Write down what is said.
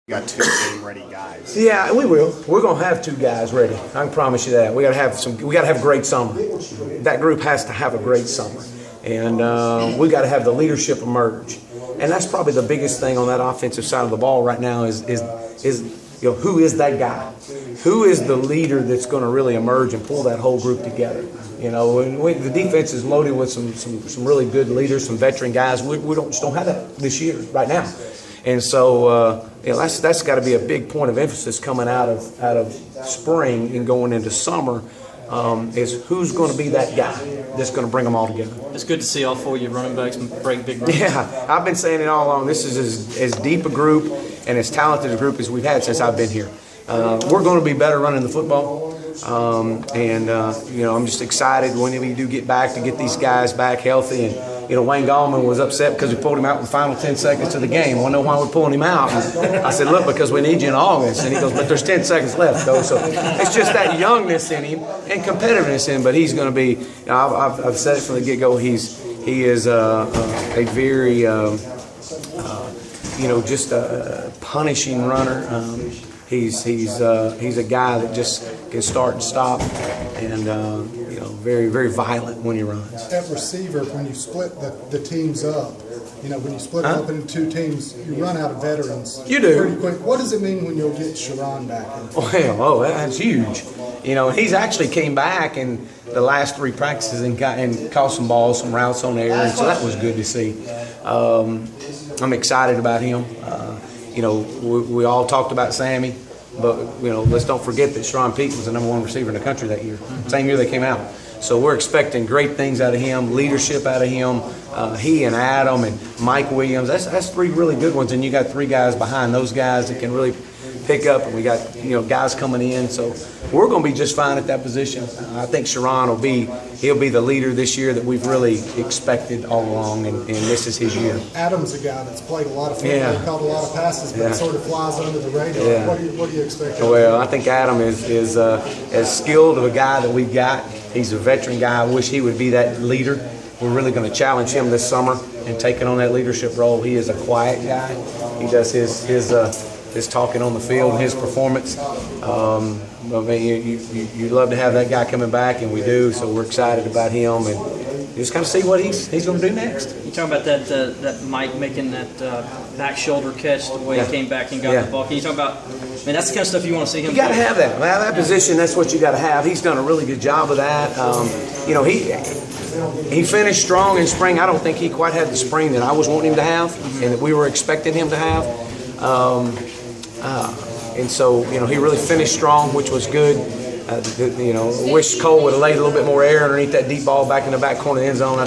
You got two game-ready guys. Yeah, we will. We're gonna have two guys ready. I can promise you that. We gotta have some. We gotta have a great summer. That group has to have a great summer, and we gotta have the leadership emerge. And that's probably the biggest thing on that offensive side of the ball right now is who is that guy? Who is the leader that's going to really emerge and pull that whole group together? The defense is loaded with some really good leaders, some veteran guys. We just don't have that this year right now. And so that's got to be a big point of emphasis coming out of spring and going into summer. Is who's going to be that guy that's going to bring them all together. It's good to see all four of your running backs break big runs. Yeah, I've been saying it all along. This is as deep a group and as talented a group as we've had since I've been here. We're going to be better running the football, I'm just excited when we do get back to get these guys back healthy. And Wayne Gallman was upset because we pulled him out in the final 10 seconds of the game. I want to know why we're pulling him out. And I said, look, because we need you in August. And he goes, but there's 10 seconds left, though. So it's just that youngness in him and competitiveness in him. But he's going to be, I've said it from the get-go, he is a very, just a punishing runner. He's a guy that just can start and stop, and very, very violent when he runs. At receiver, when you split the teams up, when you split them up into two teams, you run out of veterans. You do pretty quick. What does it mean when you'll get Sharon back in? Well, that's huge. He's actually came back in the last three practices and caught some balls, some routes on air, and so that was good to see. I'm excited about him. We all talked about Sammy, but let's don't forget that Sharon Pete was the #1 receiver in the country that year. Same year they came out. So we're expecting great things out of him, leadership out of him. He and Adam and Mike Williams. That's three really good ones, and you got three guys behind those guys that can really pick up, and we got guys coming in. So we're going to be just fine at that position. I think Sharon he'll be the leader this year that we've really expected all along, and this is his year. Adam's a guy that's played a lot of football, caught a lot of passes, but sort of flies under the radar. Yeah. What do you expect? Well, I think Adam is as skilled of a guy that we've got. He's a veteran guy. I wish he would be that leader. We're really going to challenge him this summer and taking on that leadership role. He is a quiet guy. He does his talking on the field and his performance. You'd love to have that guy coming back, and we do. So we're excited about him, and just kind of see what he's going to do next. You talk about that Mike making that back shoulder catch, the way he came back and got the ball. Can you talk about? That's the kind of stuff you want to see him. You got to have that. That position. That's what you got to have. He's done a really good job of that. He finished strong in spring. I don't think he quite had the spring that I was wanting him to have, and that we were expecting him to have. And so, he really finished strong, which was good. Wish Cole would have laid a little bit more air underneath that deep ball back in the back corner of the end zone.